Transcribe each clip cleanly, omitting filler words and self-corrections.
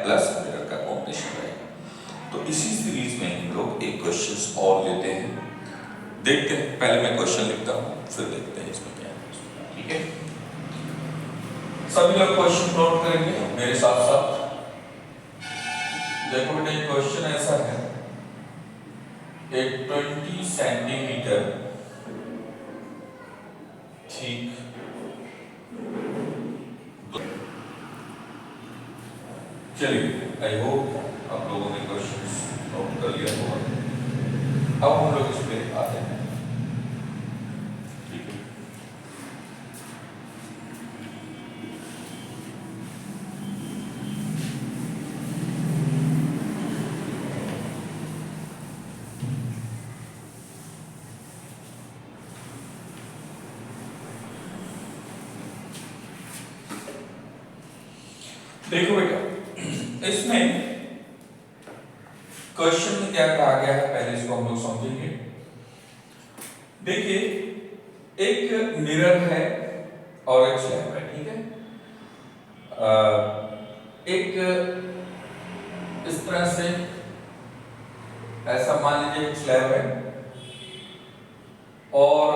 Plus mirror का combination रहेगा। तो इसी सीरीज में हम लोग एक क्वेश्चन और लेते हैं, देखते हैं। पहले मैं क्वेश्चन लिखता हूँ, फिर देखते हैं इसमें क्या है। ठीक है, सभी लोग क्वेश्चन नोट करेंगे मेरे साथ साथ। देखो बेटा, एक क्वेश्चन ऐसा है, एक 20 सेंटीमीटर ठीक चलिए, आई होप आप लोगों ने क्वेश्चन नोट कर लिया होगा। अब हम लोग इस पे आते हैं। ठीक है, देखो बेटा, इसमें क्वेश्चन में क्या कहा गया है, पहले इसको हम लोग समझेंगे। देखिए, एक मिरर है और एक स्लैब है। ठीक है, एक इस तरह से ऐसा मान लीजिए एक स्लैब है और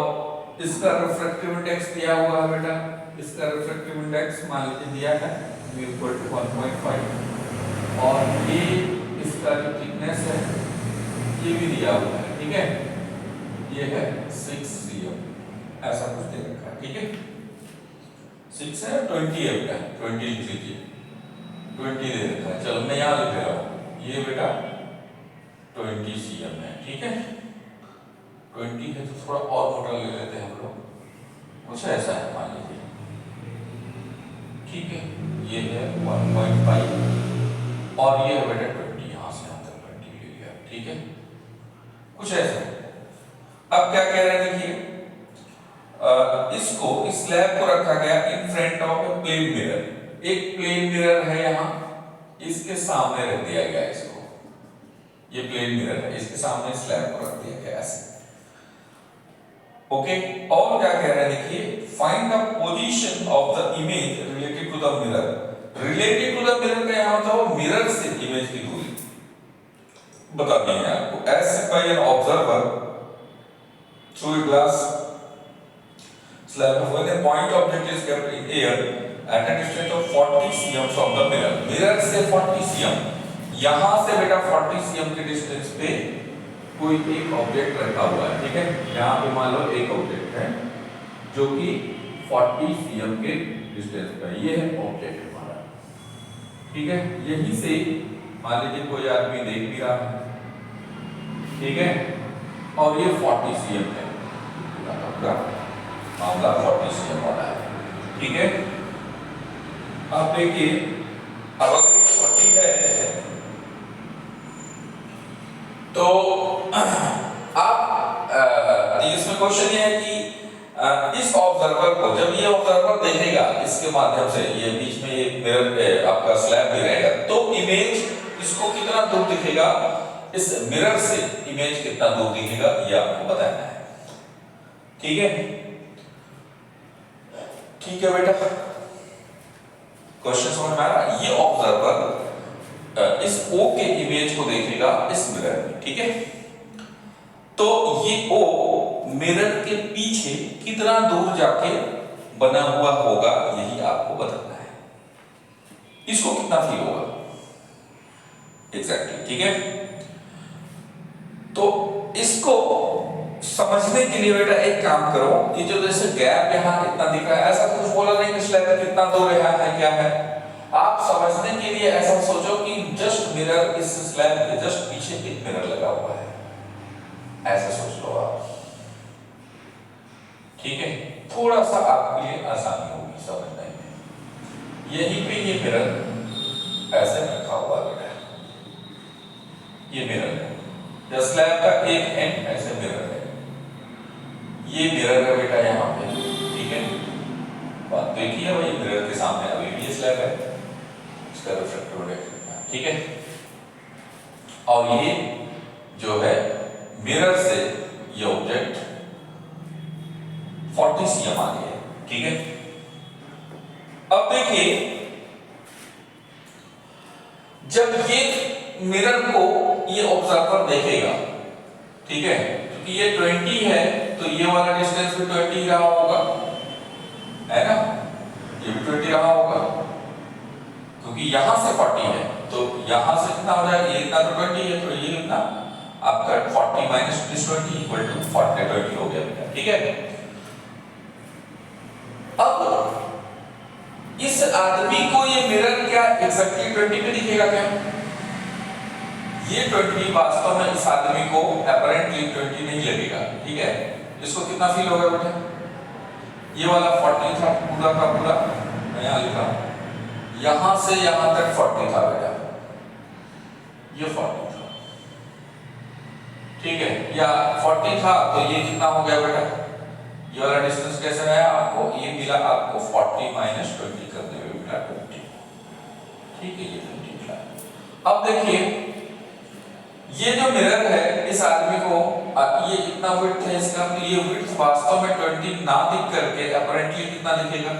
इसका रिफ्रैक्टिव इंडेक्स दिया हुआ है बेटा। इसका रिफ्रैक्टिव इंडेक्स मान लीजिए दिया है 1.5 और ये इसका जो थिकनेस है ये भी दिया हुआ है। ठीक है, ये है 6 cm, ऐसा कुछ दे रखा है। ठीक है, 6 है, 20 है बेटा, 20 लिख लीजिए, 20 दे रखा है। चलो मैं यहाँ लिख रहा हूँ, ये बेटा 20 cm है। ठीक है, 20 है तो थोड़ा और मोटा ले लेते हैं हम लोग, कुछ ऐसा है मान लीजिए। ठीक है, ये है 1.5 और ये है बेटा 20, यहाँ से यहाँ तक 20 ले लिया। ठीक है, कुछ ऐसा है। अब क्या कह रहे हैं, देखिए, इसको, इस स्लैब को रखा गया in front of a plane mirror. एक प्लेन मिरर है यहाँ, इसके सामने रख दिया गया इसको। ये प्लेन मिरर है, इसके सामने स्लैब को रख दिया गया ऐसे। ओके, और क्या कह रहे हैं, देखिए, find the position of the image related to the mirror. Related to the mirror का यहाँ होता है मिरर से इमेज की दूरी बता दी है आपको। As by an observer through a glass slab when a point object is kept in air at a distance of 40 cm from the mirror। Mirror से 40 cm, यहां से बेटा 40 cm के डिस्टेंस पे कोई एक ऑब्जेक्ट रखा हुआ है। ठीक है, यहां पे मान लो एक ऑब्जेक्ट है जो कि 40 cm के डिस्टेंस पे है। ये है ऑब्जेक्ट हमारा। ठीक है, यहीं से मान लीजिए कोई आदमी देख भी रहा है। ठीक है, और ये 40 cm है, मामला 40 cm वाला है। ठीक है, अब देखिए, अब अगर ये 40 है तो आप इसमें क्वेश्चन ये है कि इस ऑब्जर्वर को, जब ये ऑब्जर्वर देखेगा इसके माध्यम से, ये बीच में ये मिरर आपका स्लैब भी रहेगा, तो इमेज इसको कितना दूर दिखेगा, इस मिरर से इमेज कितना दूर दिखेगा, ये आपको बताना है। ठीक है, ठीक है बेटा, क्वेश्चन समझ में आ रहा है। ये ऑब्जर्वर इस O के इमेज को देखेगा इस मिरर में। ठीक है, तो ये O मिरर के पीछे कितना दूर जाके बना हुआ होगा, यही आपको बताना है। इसको कितना फील होगा एग्जैक्टली। ठीक है, तो इसको समझने के लिए बेटा एक काम करो, ये जो जैसे गैप यहाँ इतना दिखा है, ऐसा कुछ बोला नहीं कि स्लैब कितना दूर है क्या है। आप समझने के लिए ऐसा सोचो कि जस्ट मिरर, इस स्लैब के जस्ट पीछे एक मिरर लगा हुआ है, ऐसे सोच लो आप। ठीक है, थोड़ा सा आपके लिए आसानी होगी समझने में। यहीं पे ये मिरर ऐसे रखा हुआ बेटा, ये मिरर है, स्लैब का एक एंड ऐसे मिरर है, ये मिरर है बेटा यहाँ पे। ठीक है, बात देखिए भाई, मिरर के सामने अभी भी ये स्लैब है, इसका रिफ्लेक्टर देखिए। ठीक है, और ये जो है मिरर से ये ऑब्जेक्ट 40 cm आगे है। ठीक है, अब देखिए, जब ये मिरर को ये ऑब्जर्वर देखेगा, ठीक है, क्योंकि ये 20 है तो ये वाला डिस्टेंस भी 20 रहा होगा, है ना, ये भी 20 रहा होगा, क्योंकि यहां से 40 है तो यहां से कितना हो जाएगा, ये इतना तो 20 है तो ये कितना आपका 40 माइनस 20 इक्वल टू 40 20 हो गया बेटा, ठीक है। अब इस आदमी को ये मिरर क्या एग्जैक्टली 20 पे दिखेगा क्या? ये 20 वास्तव में इस आदमी को अपरेंटली 20 नहीं लगेगा, ठीक है। इसको कितना फील होगा बेटा? ये वाला 40 था पूरा का पूरा, मैं यहां लिखा, यहां से यहां तक 40 था बेटा, ये 40 था, ठीक है, या 40 था तो ये कितना हो गया बेटा, ये वाला डिस्टेंस कैसे आया आपको, ये मिला आपको 40 माइनस 20 करने में मिला 20, ठीक है, ये 20 मिला। अब देखिए ये जो मिरर है इस आदमी को ये इतना विड्थ है इसका, तो ये विड्थ वास्तव में 20 ना दिख करके अपरेंटली कितना दिखेगा,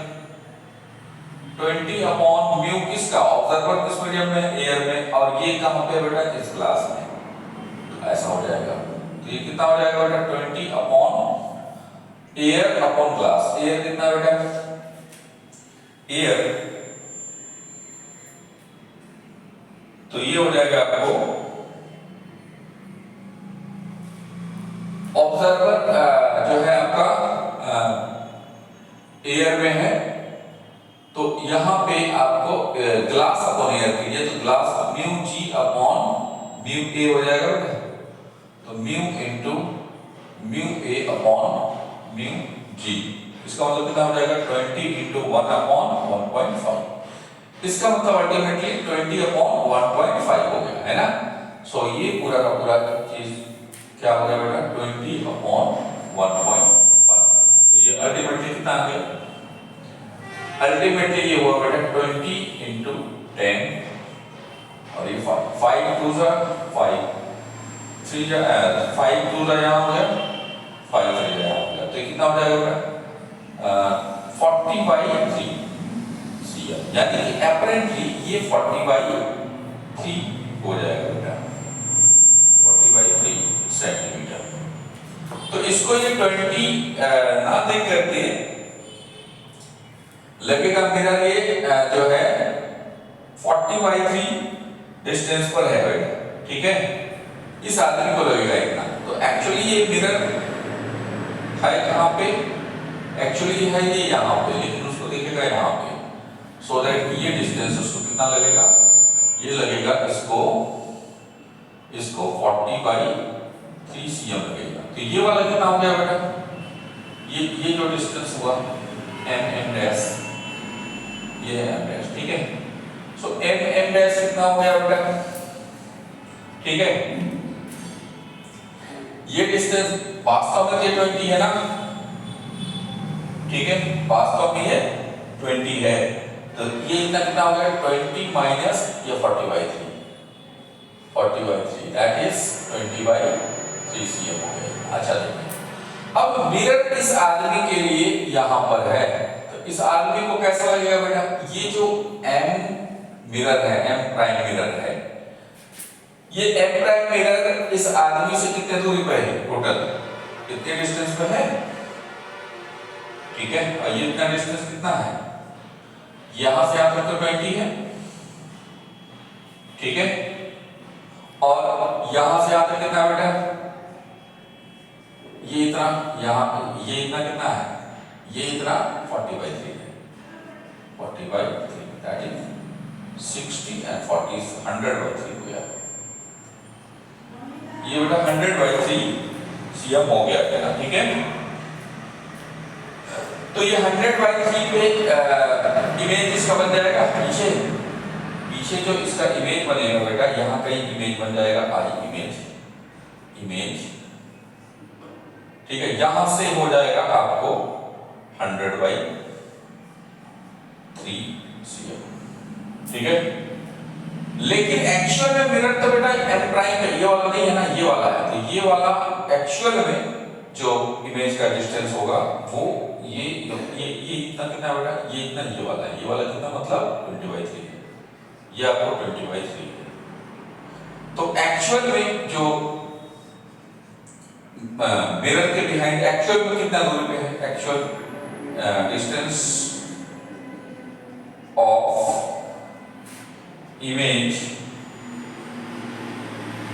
20 अपॉन म्यू किसका, ऑब्जर्वर किस मीडियम में, एयर में, और ये कहां पे बेटा, इस ग्लास में, तो ऐसा हो जाएगा, तो ये कितना हो जाएगा बेटा, 20 upon air upon glass, air कितना बेटा, एयर, तो ये हो जाएगा आपको ऑब्जर्वर जो है आपका एयर में है, तो यहां पे आपको ग्लास अपॉन एयर कीजिए, तो glass mu G upon mu A हो जाएगा बेटा, तो mu into mu A upon mu G, इसका मतलब कितना हो जाएगा, 20 इनटू 1 अपॉन 1.5, इसका मतलब अल्टीमेटली 20 अपॉन 1.5 हो गया, है ना। सो ये पूरा का पूरा चीज क्या हो गया बेटा, 20 अपॉन 1.5, तो ये अल्टीमेटली कितना आ गया, अल्टीमेटली ये हुआ बेटा 20 इंटू 10 और ये 5 2 जा 5 3 जा 5 2 जा यहाँ हो गया 5 3 जा यहाँ हो गया, तो ये कितना हो जाएगा बेटा 40/3 cm, यानी कि अपरेंटली ये 40/3 हो जाएगा बेटा, 40/3 सेंटीमीटर। तो इसको ये 20 ना देख करके लगेगा मेरा ये जो है 40/3 डिस्टेंस पर है बेटा, ठीक है, इस आदमी को लगेगा इतना, तो एक्चुअली ये मिरर है कहां पे, एक्चुअली है ये यहां पे, लेकिन उसको देखेगा यहां पे, सो दैट ये डिस्टेंस उसको कितना लगेगा, ये लगेगा इसको 40/3 cm लगेगा, तो ये वाला कितना हो गया बेटा, ये जो डिस्टेंस हुआ mm डैश, ये है m डैश, ठीक है, सो mm डैश कितना हो गया बेटा, ठीक है, ये डिस्टेंस वास्तव में ये 20 है ना, ठीक है, वास्तव में ये 20 है, तो ये इतना कितना हो गया 20 माइनस ये 40/3 that is 20/3 cm हो गया। अच्छा देखिए, अब मिरर इस आदमी के लिए यहां पर है, तो इस आदमी को कैसा लगेगा बेटा, ये जो m मिरर है, m प्राइम मिरर है, ये m प्राइम मिरर इस आदमी से कितने दूरी पर है, टोटल कितने डिस्टेंस पर है, ठीक है, और ये इतना डिस्टेंस कितना है, यहां से यहां तक तो 20 है, ठीक है, और यहां से यहां तक कितना बेटा, ये इतना, यहां ये इतना कितना है, ये इतना 40/3 है, 40/3 दैट इज 60 एंड 40 100/3 हो गया, ये बेटा 100/3 cm हो गया है ना, ठीक है, तो ये 100/3 पे इमेज इसका बन जाएगा, पीछे जो इसका इमेज बनेगा बेटा, यहाँ कहीं इमेज बन जाएगा, आई इमेज, ठीक है, यहां से हो जाएगा आपको 100/3 cm, ठीक है, लेकिन एक्चुअल में मिरर तो बेटा m प्राइम है, ये वाला नहीं है ना, ये वाला है, तो ये वाला एक्चुअल में जो इमेज का डिस्टेंस होगा वो ये इतना कितना बेटा, ये इतना, ये वाला कितना, मतलब 20/3 है, ये आपको 20/3 है, तो एक्चुअल में जो मिरर के बिहाइंड एक्चुअल में कितना दूरी पे है, actual distance of image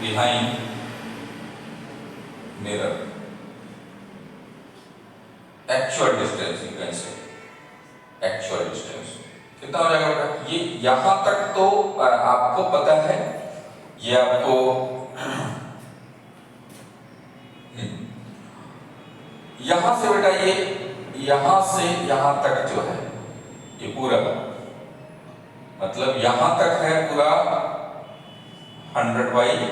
behind mirror, actual distance you can say, actual distance कितना हो जाएगा बेटा? ये यहां तक तो आपको पता है, ये आपको यहां से बेटा, ये यहां से यहां तक जो है ये पूरा, मतलब यहां तक है पूरा 100/3,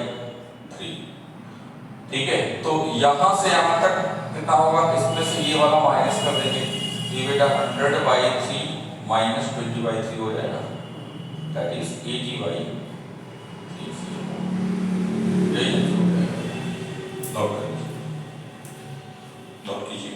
ठीक है। तो यहां से यहां तक कितना होगा, इसमें से ये वाला माइनस कर देंगे, ये बेटा 100/3 माइनस 20/3 हो जाएगा, दैट इज 80/3। यही नोट करिए, नोट कीजिए।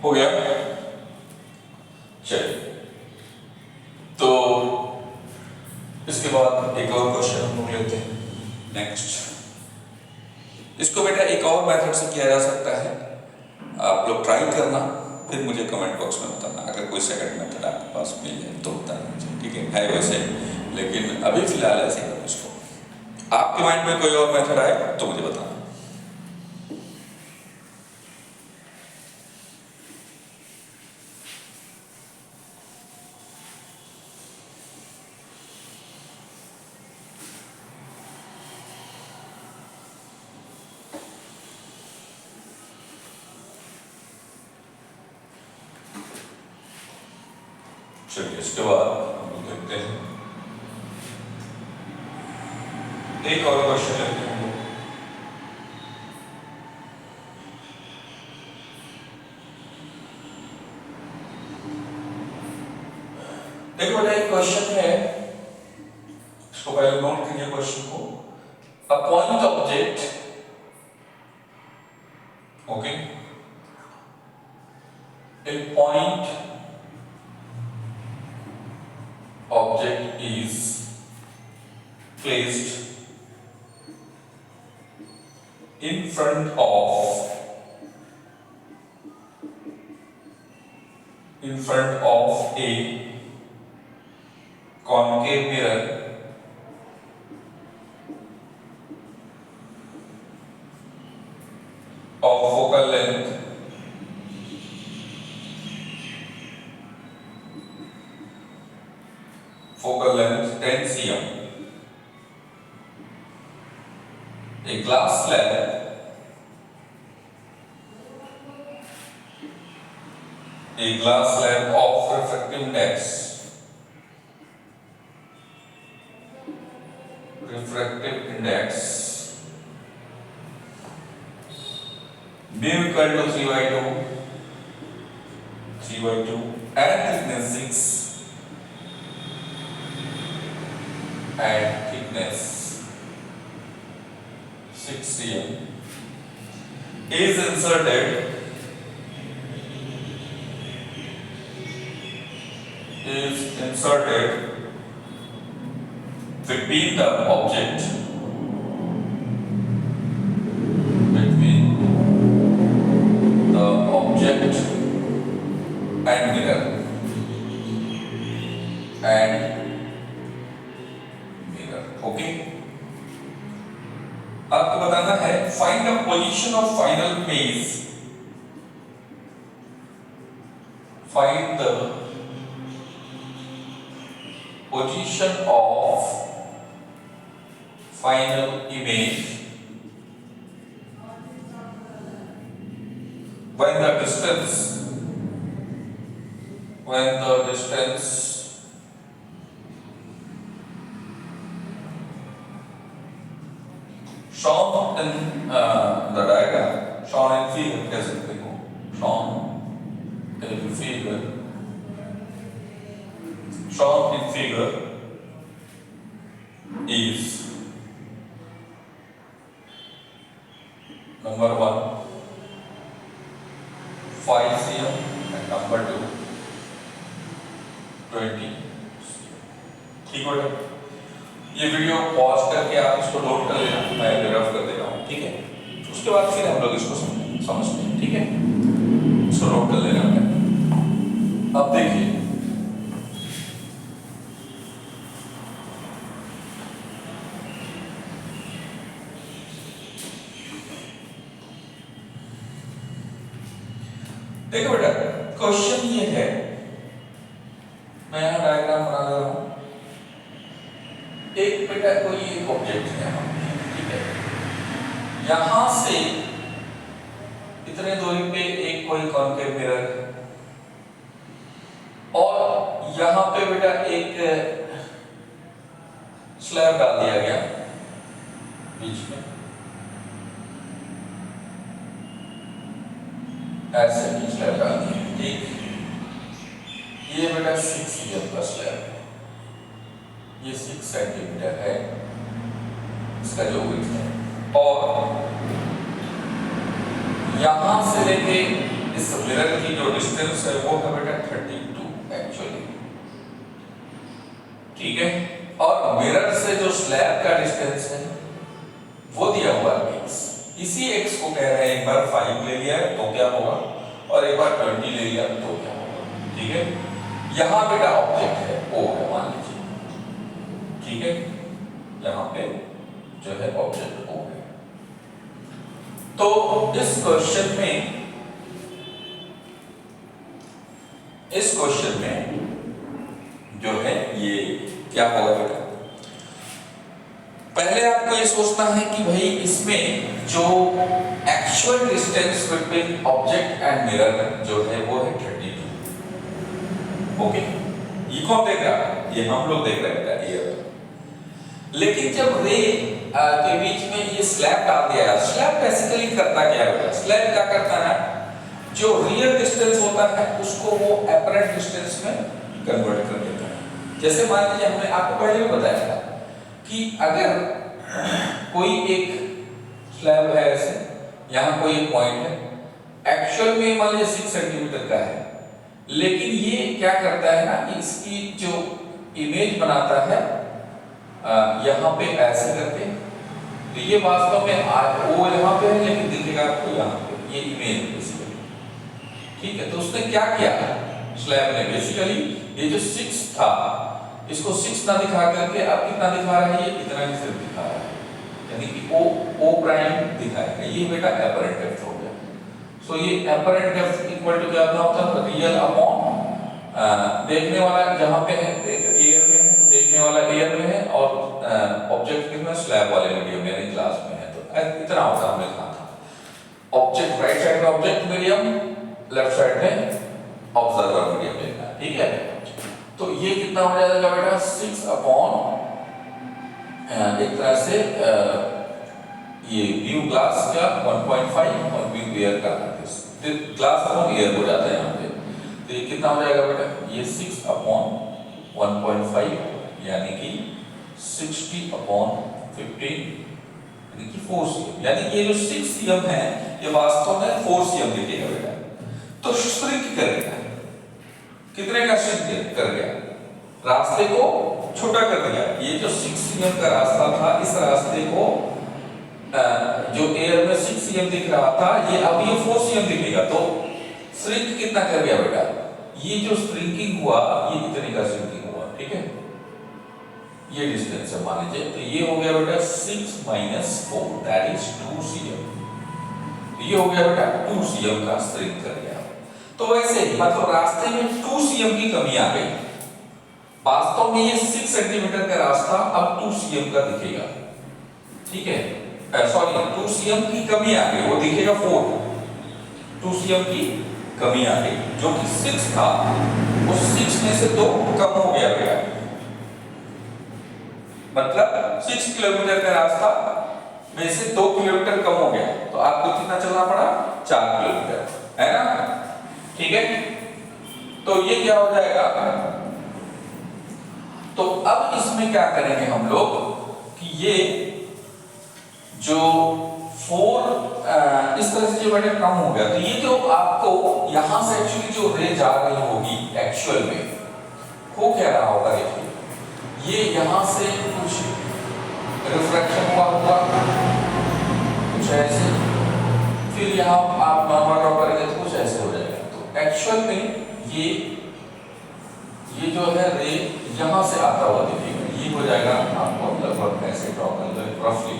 हो गया, चलिए। तो इसके बाद एक और क्वेश्चन हम लोग लेते हैं नेक्स्ट। इसको बेटा एक और मेथड से किया जा सकता है, आप लोग ट्राई करना, फिर मुझे कमेंट बॉक्स में बताना। अगर कोई सेकंड मेथड आपके पास मिल जाए तो बताना मुझे, ठीक है वैसे, लेकिन अभी फिलहाल ऐसे ही करो इसको। आपके माइंड में कोई और मेथड आए तो मुझे बताना। चलिए इसके बाद हम लोग देखते हैं एक और क्वेश्चन लेते हैं। देखो बेटा एक क्वेश्चन है, इसको पहले नोट कीजिए क्वेश्चन को। A point object, okay, a point object is placed in front of a concave mirror of focal length focal length 10 cm. A glass slab of refractive index mu equal to 3/2 and thickness 6 cm is inserted between the object and mirror okay. आपको बताना है find the position of final phase, find the position of final image when the distance shown in the diagram, shown in figure, कह सकते हो, shown in figure is number 1 5 cm and number 2 20 ठीक हो गया। ये वीडियो पॉज करके आप इसको नोट कर लेना, मैं ग्राफ कर दे रहा हूँ, ठीक है। उसके बाद फिर हम लोग इसको समझते हैं, ठीक है। इसको नोट कर लेना है। अब देखिए देखो बेटा, क्वेश्चन ये है, मैं यहाँ डायग्राम बना दे रहा हूँ। एक बेटा कोई एक ऑब्जेक्ट है, ठीक है, यहां से इतने दूरी पे एक कोई कॉन्केव मिरर है और यहां पे बेटा एक स्लैब डाल दिया गया बीच में, ऐसे ही स्लैब डाल दिया, ठीक। ये बेटा 6 cm का स्लैब है, ये 6 सेंटीमीटर है इसका जो विड्थ है, और यहां से लेके इस मिरर की जो डिस्टेंस है वो है बेटा 32 एक्चुअली, ठीक है। और मिरर से जो स्लैब का डिस्टेंस है वो दिया हुआ x, इसी x को कह रहे हैं, एक बार 5 ले लिया तो क्या होगा और एक बार 20 ले लिया तो क्या होगा, ठीक है। यहां बेटा ऑब्जेक्ट है O है मान लीजिए, ठीक है, यहां पे जो है ऑब्जेक्ट O है। तो इस क्वेश्चन में जो है ये क्या होगा बेटा, पहले आपको ये सोचना है कि भाई इसमें जो actual distance between object and mirror जो है वो है 32, ओके। ये कौन देख रहा है, ये हम लोग देख रहे हैं ये। लेकिन जब रे के बीच में ये स्लैब डाल दिया है, स्लैब बेसिकली करता क्या है, स्लैब क्या करता है, जो रियल डिस्टेंस होता है उसको वो एपरेंट डिस्टेंस में कन्वर्ट कर देता है। जैसे मान लीजिए हमने आपको पहले भी बताया था कि अगर कोई एक स्लैब है ऐसे, यहाँ कोई एक पॉइंट है, एक्चुअल में मान लीजिए 6 सेंटीमीटर का है, लेकिन ये क्या करता है ना कि इसकी जो इमेज बनाता है यहाँ पे ऐसे करके, तो ये वास्तव में वो यहाँ पे है लेकिन दिखेगा आपको यहाँ पे, ये इमेज बेसिकली, ठीक है। तो उसने क्या किया स्लैब ने, बेसिकली ये जो 6 था इसको 6 ना दिखा करके अब कितना दिखा रहा है, ये इतना ही सिर्फ दिखा रहा है, यानी कि O प्राइम दिखाएगा। ये बेटा एपरेंट डेप्थ हो गया। सो ये एपरेंट डेप्थ इक्वल टू क्या होता है, रियल अपॉन देखने वाला जहां पे है एयर में है तो देखने वाला एयर में है, और ऑब्जेक्ट कितना स्लैब वाले मीडियम यानी ग्लास में है, तो इतना होता हमने कहा था। ऑब्जेक्ट राइट साइड में ऑब्जेक्ट मीडियम, लेफ्ट साइड में ऑब्जर्वर मीडियम लेना, ठीक है। तो ये कितना हो जाएगा बेटा 6 अपॉन एक तरह से ये व्यू ग्लास का 1.5 और व्यू एयर का ग्लास अपॉन एयर हो जाता है यहाँ पे। तो ये कितना हो जाएगा बेटा, ये 6 अपॉन 1.5 यानी कि 60 अपॉन 15 यानी कि 4 cm, यानी कि ये जो 6 cm है ये वास्तव में 4 cm दिखेगा बेटा। तो श्रिंक करेगा, कितने का श्रिंक कर गया, रास्ते को छोटा कर दिया। ये जो 6 cm का रास्ता था, इस रास्ते को जो एयर में 6 cm दिख रहा था ये अब ये 4 cm दिखेगा। तो श्रिंक कितना कर गया बेटा, ये जो श्रिंकिंग हुआ ये इतने का श्रिंकिंग हुआ, ठीक है। ये डिस्टेंस है मान लीजिए, तो ये हो गया बेटा 6 - 4 दैट इज 2 cm। तो ये हो गया बेटा 2 cm का श्रिंक कर गया। तो वैसे ही मतलब रास्ते में 2 cm की कमी आ गई, वास्तव में ये 6 सेंटीमीटर का रास्ता अब 2 cm का दिखेगा, ठीक है। सॉरी 2 cm की कमी आ गई, वो दिखेगा 4, 2 cm की कमी आ गई, जो कि 6 था उस 6 में से 2 कम हो गया बेटा, मतलब 6 किलोमीटर का रास्ता में से 2 किलोमीटर कम हो गया। तो आपको कितना चलना पड़ा, 4 किलोमीटर, है ना, ठीक है। तो ये क्या हो जाएगा, तो अब इसमें क्या करेंगे हम लोग कि ये जो 4 इस तरह से जो बेटा कम हो गया, तो ये जो आपको यहां से एक्चुअली जो रे जा रही होगी एक्चुअल में वो क्या रहा होगा, देखिए ये यहां से कुछ रिफ्रैक्शन हुआ होगा कुछ ऐसे, फिर यहाँ आप नॉर्मल ड्रॉ करेंगे तो कुछ ऐसे हो जाएगा। तो एक्चुअल में ये जो है रे यहाँ से आता हुआ दिखेगा, ये हो जाएगा आपको लगभग ऐसे ड्रॉ कर लो रफली,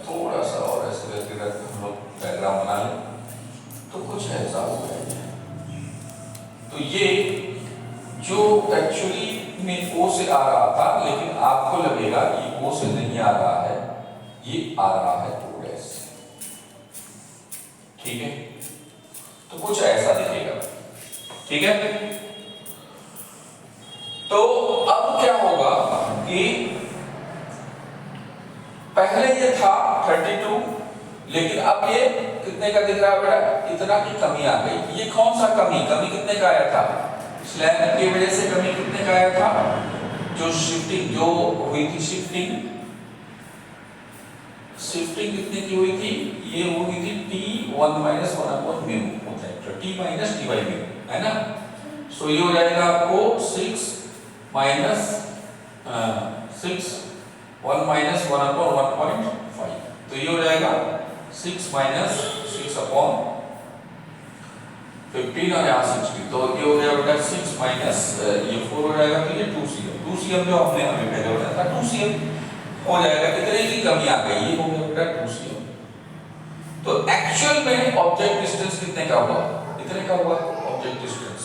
थोड़ा सा और ऐसे करके रखते हम लोग डायग्राम बना लें तो कुछ ऐसा हो जाएगा। तो ये जो एक्चुअली में O से आ रहा था, लेकिन आपको लगेगा ये O से नहीं आ रहा है, ये आ रहा है O से, ठीक है। तो कुछ ऐसा दिखेगा, ठीक है। तो अब क्या होगा कि पहले ये था 32, लेकिन अब ये कितने का दिख रहा है बेटा, इतना की कमी आ गई। ये कौन सा कमी कितने का आया था, स्लैब की वजह से कमी कितने का आया था, जो शिफ्टिंग जो हुई थी, शिफ्टिंग कितने की हुई थी, ये हुई थी T1 - 1 अपॉन म्यू होता है, तो T - T by म्यू है ना। सो ये हो जाएगा आपको 6 - 1 अपॉन 1.5, तो ये हो जाएगा 6 - 6 अपॉन 15 और यहाँ 60, तो ये हो गया बेटा 6 माइनस ये 4 हो जाएगा, तो ये 2cm जो हमने अभी पहले बताया था 2cm हो जाएगा। कितने की कमी आ गई, ये हो गया बेटा 2cm। तो एक्चुअल में ऑब्जेक्ट डिस्टेंस कितने का हुआ, इतने का हुआ ऑब्जेक्ट डिस्टेंस,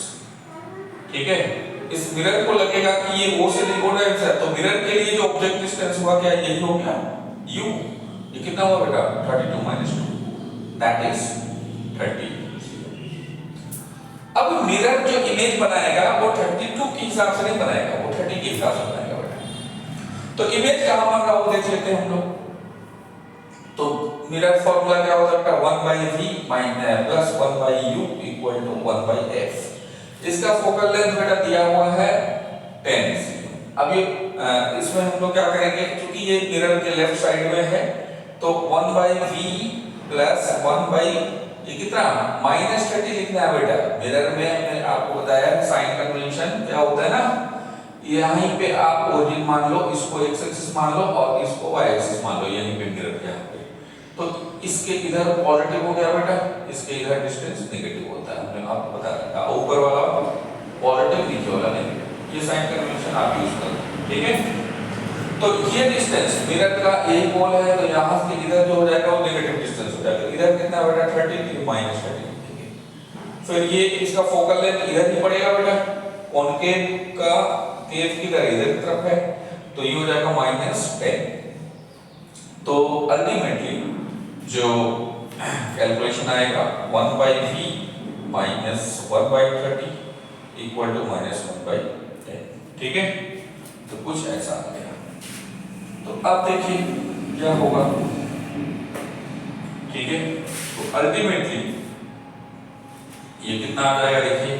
ठीक है। इस मिरर को लगेगा कि ये O से नहीं हो रहा है, तो मिरर के लिए जो ऑब्जेक्ट डिस्टेंस हुआ क्या, यही हो गया U। ये कितना हुआ बेटा 32 - 2, दैट इज 30। अब मिरर जो इमेज बनाएगा वो 32 के हिसाब से नहीं बनाएगा, वो 30 के हिसाब से बनाएगा बेटा। तो इमेज कहां बन रहा वो देख लेते हैं हम लोग। तो मिरर फॉर्मूला क्या हो सकता है, 1/v plus 1/u equal to 1/f। इसका फोकल लेंथ बेटा दिया हुआ है 10 cm। अब ये इसमें हम लोग क्या करेंगे, क्योंकि ये मिरर के लेफ्ट साइड में है, तो 1/v प्लस 1/, ये कितना -30 लिखना है बेटा। मिरर में मैंने आपको बताया साइन कन्वेंशन क्या होता है ना, यहीं पे आप ओरिजिन मान लो, इसको x एक्सिस मान लो और इसको y एक्सिस मान लो, यहीं पे मिरर के यहाँ पे। तो इसके इधर पॉजिटिव हो गया बेटा, इसके इधर डिस्टेंस नेगेटिव होता है, हमने आपको बता रखा, ऊपर वाला पॉजिटिव नीचे वाला नेगेटिव, ये साइन कन्वेंशन आप यूज करो, ठीक है। तो ये डिस्टेंस मिरर का एक पोल है, तो यहां से इधर जो हो जाएगा वो नेगेटिव डिस्टेंस हो जाएगा, इधर कितना बेटा 30 -30। फिर ये इसका फोकल लेंथ इधर ही पड़ेगा बेटा, कॉनकेव का केव किधर इधर की तरफ है, तो ये हो जाएगा -10। तो अल्टीमेटली जो कैलकुलेशन आएगा 1/v -1/30 इक्वल टू -1/10, ठीक है। तो कुछ ऐसा आ गया। तो अब देखिए क्या होगा, ठीक है। तो अल्टीमेटली ये कितना आ जाएगा देखिए,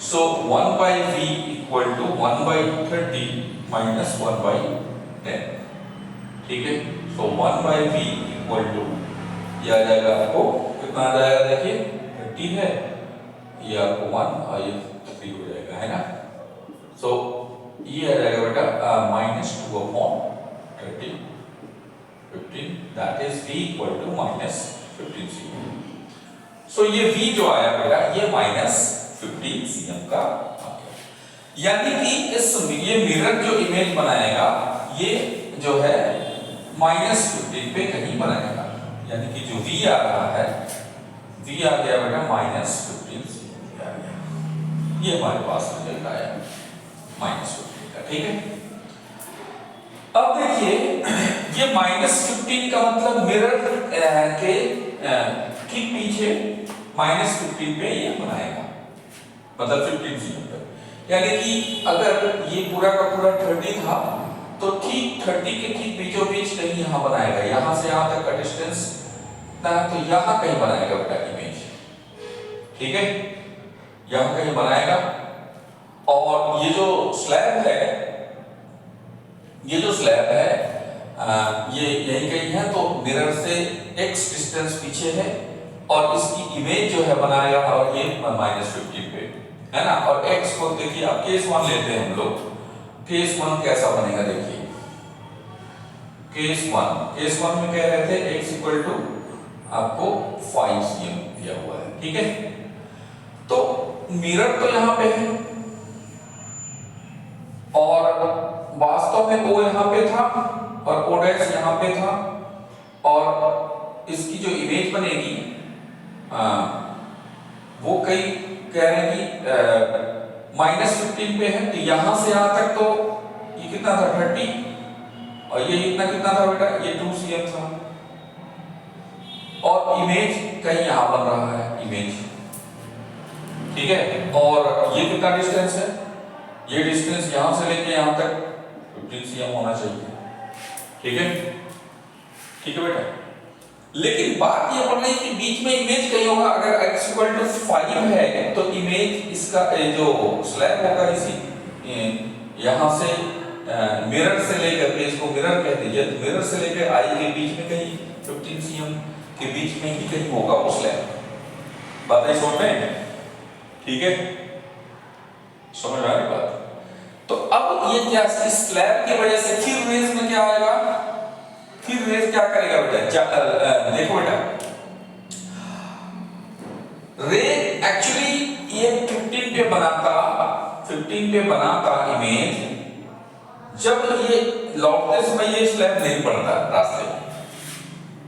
सो 1/v इक्वल टू 1/30 - 1/10, ठीक है। सो 1/v इक्वल टू ये आ जाएगा आपको कितना आ जाएगा देखिए 30 है, ये आपको 1 और ये 3 हो जाएगा, है ना। सो ये आ जाएगा बेटा -2 upon 30 15, that is v equal to -15 cm। So ये v जो आया बेटा ये -15 cm का आ गया। यानी कि इस ये मिरर जो इमेज बनाएगा ये जो है -15 पे कहीं बनाएगा, यानी कि जो v आ रहा है, v आ गया बेटा -15 cm आ गया, ये हमारे पास रिजल्ट आया -15 का, ठीक है। अब देखिए ये -15 का मतलब मिरर के ठीक पीछे -15 पे ये बनाएगा, मतलब 15 cm पे। यानी कि अगर ये पूरा का पूरा 30 था तो ठीक 30 के ठीक बीचों बीच कहीं यहाँ बनाएगा, यहाँ से यहाँ तक का डिस्टेंस ना, तो यहाँ कहीं बनाएगा बेटा इमेज, ठीक है, यहाँ कहीं बनाएगा। और ये जो स्लैब है ये यही कहीं है, तो मिरर से x डिस्टेंस पीछे है और इसकी इमेज जो है बनाएगा और ये -15 पे है ना। और x को देखिए, अब केस 1 लेते हैं हम लोग। केस 1 कैसा बनेगा देखिए। केस 1 में कह रहे थे x इक्वल टू आपको 5 cm दिया हुआ है, ठीक है। तो मिरर तो यहां पे है और वास्तव में O यहां पे था और O डैश यहां पे था और इसकी जो इमेज बनेगी वो कई कह रहे हैं कि -15 पे है, तो यहां से यहां तक तो ये कितना था 30 और ये इतना कितना था बेटा, ये 2 cm था और इमेज कहीं यहां बन रहा है इमेज, ठीक है। और ये कितना डिस्टेंस है, ये डिस्टेंस यहां से लेके यहां तक 15 cm होना चाहिए, ठीक है, ठीक है बेटा। लेकिन बात ये बढ़ रही है कि बीच में इमेज कहीं होगा। अगर x इक्वल टू 5 है तो इमेज इसका जो स्लैब होगा इसी यहां से मिरर से लेकर के, इसको मिरर कह दीजिए, तो मिरर से लेकर आई के बीच में कहीं 15 cm के बीच में ही कहीं होगा वो स्लैब। बात है समझ में, ठीक है, समझ आ रही बात। तो अब ये क्या, इस स्लैब की वजह से फिर रेस में क्या आएगा, फिर रेस क्या करेगा बेटा, देखो बेटा, रे एक्चुअली ये 15 पे बनाता इमेज, जब ये लौटते समय ये स्लैब नहीं पड़ता रास्ते में,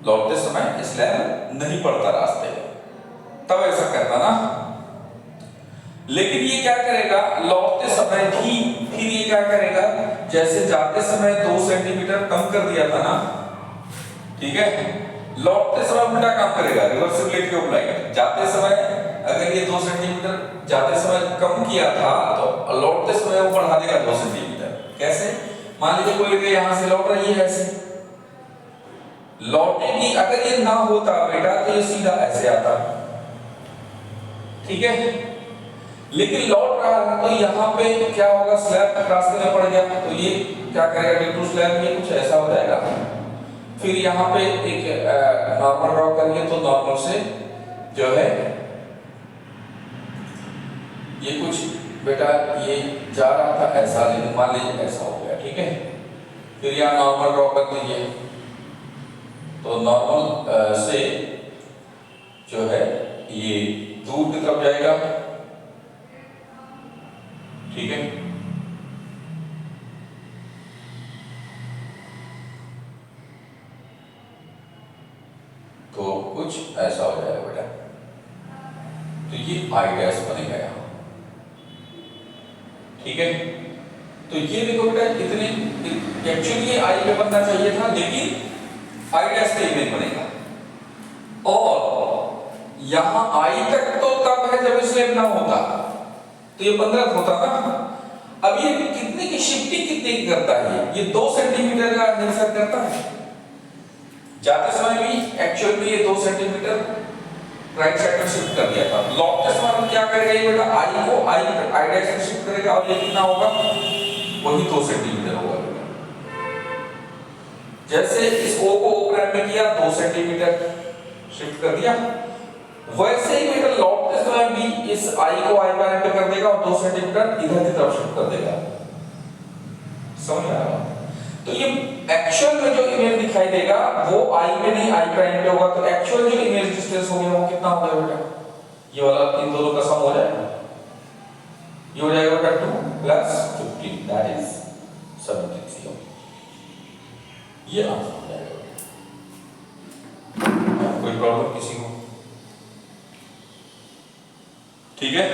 लौटते समय स्लैब नहीं पड़ता रास्ते में, तब ऐसा करता ना। लेकिन ये क्या करेगा, लौटते समय भी फिर ये क्या करेगा, जैसे जाते समय 2 सेंटीमीटर कम कर दिया था ना, ठीक है, लौटते समय उल्टा काम करेगा, रिवर्सिबिलिटी अप्लाई। जाते समय अगर ये 2 सेंटीमीटर जाते समय कम किया था तो लौटते समय वो बढ़ा देगा 2 सेंटीमीटर। कैसे, मान लीजिए कोई रे यहां से लौट रही है, ऐसे लौटेगी, अगर ये ना होता बेटा तो ये सीधा ऐसे आता, ठीक है। लेकिन लौट रहा है तो यहाँ पे क्या होगा, स्लैब रास्ते में पड़ गया, तो ये क्या करेगा, ड्यू स्लैब ये कुछ ऐसा हो जाएगा। फिर यहाँ पे एक नॉर्मल ड्रॉ करिए, तो नॉर्मल से जो है ये कुछ बेटा ये जा रहा था ऐसा, लेकिन मान लीजिए ऐसा हो गया, ठीक है। फिर यहाँ नॉर्मल ड्रॉ कर लीजिए, तो नॉर्मल से जो है ये दूर की तरफ जाएगा, ठीक है। तो कुछ ऐसा हो जाएगा बेटा, तो ये आई डैश बनेगा यहां, ठीक है। तो ये देखो बेटा, इतने एक्चुअली ये आई पे बनना चाहिए था, लेकिन आई डैश का इमेज बनेगा। और यहां आई तक तो तब है जब स्लैब ना होता, तो ये 15 होता ना। अब ये कितने की शिफ्टिंग कितने की करता है, ये 2 सेंटीमीटर का हिस्सा करता है। जाते समय भी एक्चुअल में ये 2 सेंटीमीटर राइट साइड में शिफ्ट कर दिया था। लौटते समय हम क्या करेगा ये बेटा, आई को आई डैश में शिफ्ट करेगा और ये कितना होगा, वही 2 सेंटीमीटर होगा बेटा। जैसे इस ओ को ओ प्राइम में किया, 2 सेंटीमीटर शिफ्ट कर दिया, वैसे ही बेटा लौटते समय भी इस आई को आई प्राइम पे कर देगा और 2 सेंटीमीटर इधर की तरफ शिफ्ट कर देगा। समझ आ रहा है? तो ये एक्चुअल में जो इमेज दिखाई देगा वो आई पे नहीं आई प्राइम पे होगा, तो एक्चुअल जो इमेज डिस्टेंस हो गया वो कितना हो गया बेटा, ये वाला इन दोनों का सम हो जाएगा, ये हो जाएगा बेटा 2 + 15, दैट इज 17 cm। ये आंसर हो जाएगा। कोई प्रॉब्लम किसी को, ठीक है।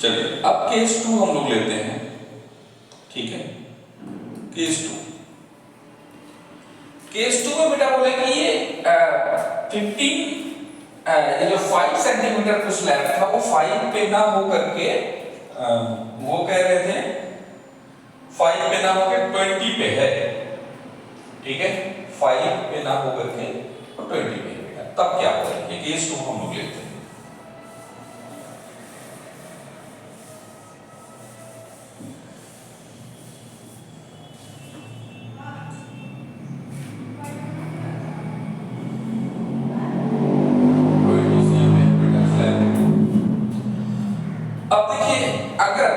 चलिए अब केस 2 हम लोग लेते हैं, ठीक है। केस 2 में बेटा बोले कि ये 15 ये जो 5 सेंटीमीटर का स्लैब था वो 5 पे ना हो करके वो कह रहे थे 5 पे ना होकर 20 पे है, ठीक है। 5 पे ना हो करके 20 पे है, तब क्या होगा, ये केस 2 हम लोग लेते हैं। अब देखिए अगर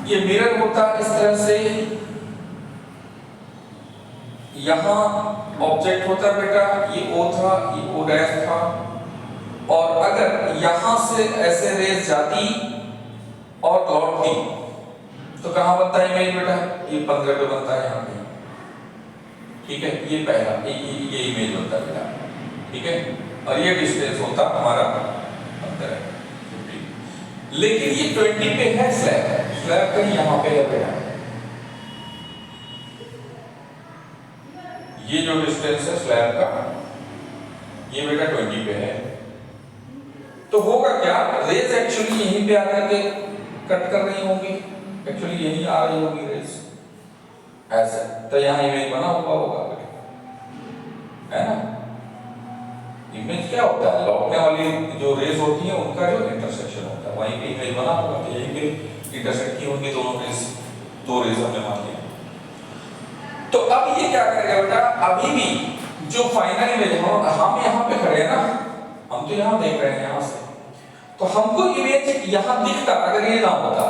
ये मिरर होता इस तरह से, यहां ऑब्जेक्ट होता बेटा, ये O था, ये O डैश था, और अगर यहां से ऐसे रेज जाती और लौटती तो कहां बनता है इमेज बेटा? ये 15 पे बनता है यहां पे, ठीक है। ये पहला ये इमेज बनता है बेटा, ठीक है। और ये डिस्टेंस होता हमारा 15 है, लेकिन ये 20 पे है स्लैब कहीं यहां पे है बेटा। ये जो डिस्टेंस है स्लैब का, ये बेटा 20 पे है। तो होगा क्या, रेज एक्चुअली यहीं पे आकर के कट कर रही होंगी, एक्चुअली यहीं आ रही होगी रेज ऐसे, तो यहाँ इमेज बना हुआ होगा है ना। इमेज क्या होता है, लौटने वाली जो रेज होती है उनका जो इंटरसेक्शन होता है, वहीं पे इमेज बना होगा, तो यहीं पे इंटरसेक्ट की होंगी दोनों रेज, दो रेज हमने मान लिया। तो अब ये क्या करेगा बेटा, अभी भी जो फाइनल इमेज हम यहाँ पे खड़े हैं ना, हम तो यहाँ देख रहे हैं यहाँ से, तो हमको इमेज यहाँ दिखता, अगर ये ना होता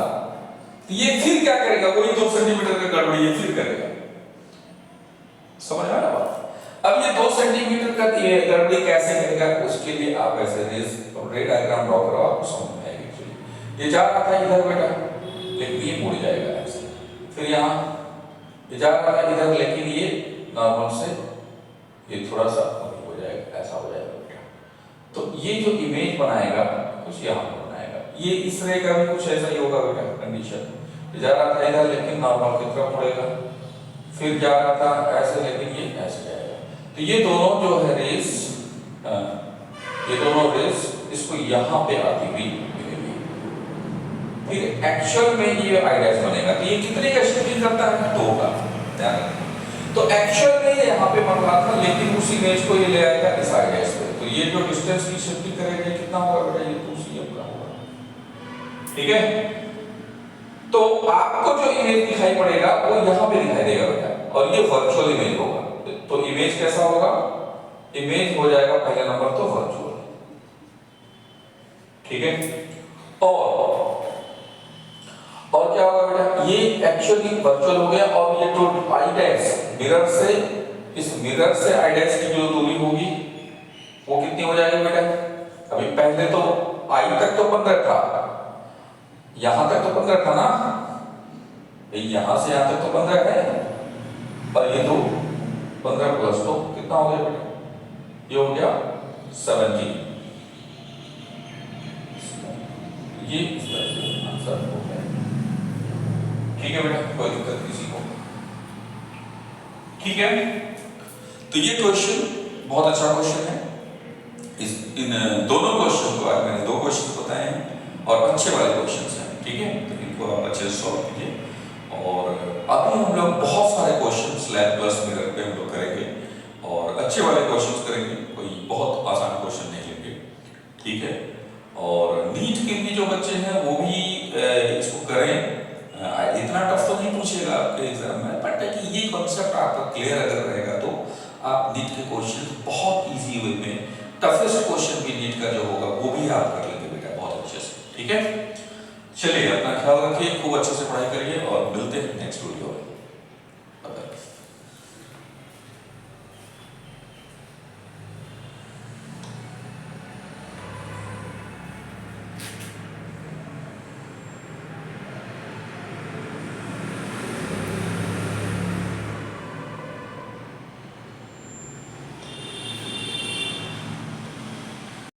तो ये फिर क्या करेगा, वही 2 सेंटीमीटर का गड़बड़ी ये फिर करेगा, समझ में आ रहा बात। अब ये 2 सेंटीमीटर का गड़बड़ी कैसे करेगा, उसके लिए आप ऐसे रे डायग्राम ड्रॉ करो, आपको समझ में आएगा। एक्चुअली ये जा रहा था इधर बेटा, लेकिन ये मुड़ जाएगा ऐसे, फिर यहाँ ये जा रहा था इधर, लेकिन ये नॉर्मल से ये थोड़ा सा हो जाएगा, ऐसा हो जाएगा बेटा। तो ये जो इमेज बनाएगा कुछ यहाँ पर बनाएगा, ये इस रे का भी कुछ ऐसा ही होगा बेटा कंडीशन, जा रहा था इधर लेकिन नॉर्मल की तरफ मुड़ेगा, फिर जा रहा था ऐसे लेकिन ये ऐसे जाएगा। तो ये दोनों जो है रेस, ये दोनों रेस इसको यहाँ पे आती हुई मिलेगी, फिर एक्चुअल में ये आई डैश बनेगा। तो ये कितने का शिफ्टिंग करता है, 2 का, ध्यान रखना। तो एक्चुअल में यहाँ पे बन रहा था, लेकिन उस इमेज को ये ले आएगा इस आई डैश पे, तो ये जो डिस्टेंस की शिफ्टिंग करेगा कितना होगा बेटा, ये 2cm का होगा, ठीक है। तो आपको जो इमेज दिखाई पड़ेगा वो यहाँ पे दिखाई देगा बेटा, और ये वर्चुअल इमेज होगा। तो इमेज कैसा होगा, इमेज हो जाएगा पहले नंबर तो वर्चुअल, ठीक है। और क्या होगा बेटा, ये एक्चुअली वर्चुअल हो गया, और ये जो आई डैश मिरर से, इस मिरर से आई डैश की जो दूरी होगी वो कितनी हो जाएगी बेटा। अभी पहले तो आई तक तो 15 था, यहां तक तो 15 था ना, यहां से यहां तक तो 15 है, और ये तो 15 प्लस तो कितना हो गया बेटा, ये हो गया 17। ये इस तरह से आंसर हो गया, ठीक है बेटा, कोई दिक्कत किसी को, ठीक है। तो ये क्वेश्चन बहुत अच्छा क्वेश्चन है। इन दोनों क्वेश्चन को आज मैंने 2 क्वेश्चन बताए हैं और अच्छे वाले क्वेश्चन हैं, ठीक है। तो इनको आप अच्छे से सॉल्व कीजिए, और अभी हम लोग बहुत सारे क्वेश्चन स्लैब प्लस मिरर पे हम लोग करेंगे, और अच्छे वाले क्वेश्चन करेंगे, कोई बहुत आसान क्वेश्चन नहीं लेंगे, ठीक है। और नीट के भी जो बच्चे हैं वो भी इसको करें, इतना टफ तो नहीं पूछेगा आपके एग्जाम में, बट कि ये कॉन्सेप्ट आपका क्लियर अगर रहेगा तो आप नीट के क्वेश्चन बहुत इजी वे में, टफेस्ट क्वेश्चन भी नीट का जो होगा वो भी आप कर लेंगे बेटा बहुत अच्छे से, ठीक है। चलिए अपना ख्याल रखिए, खूब अच्छे से पढ़ाई करिए, और मिलते हैं नेक्स्ट वीडियो में।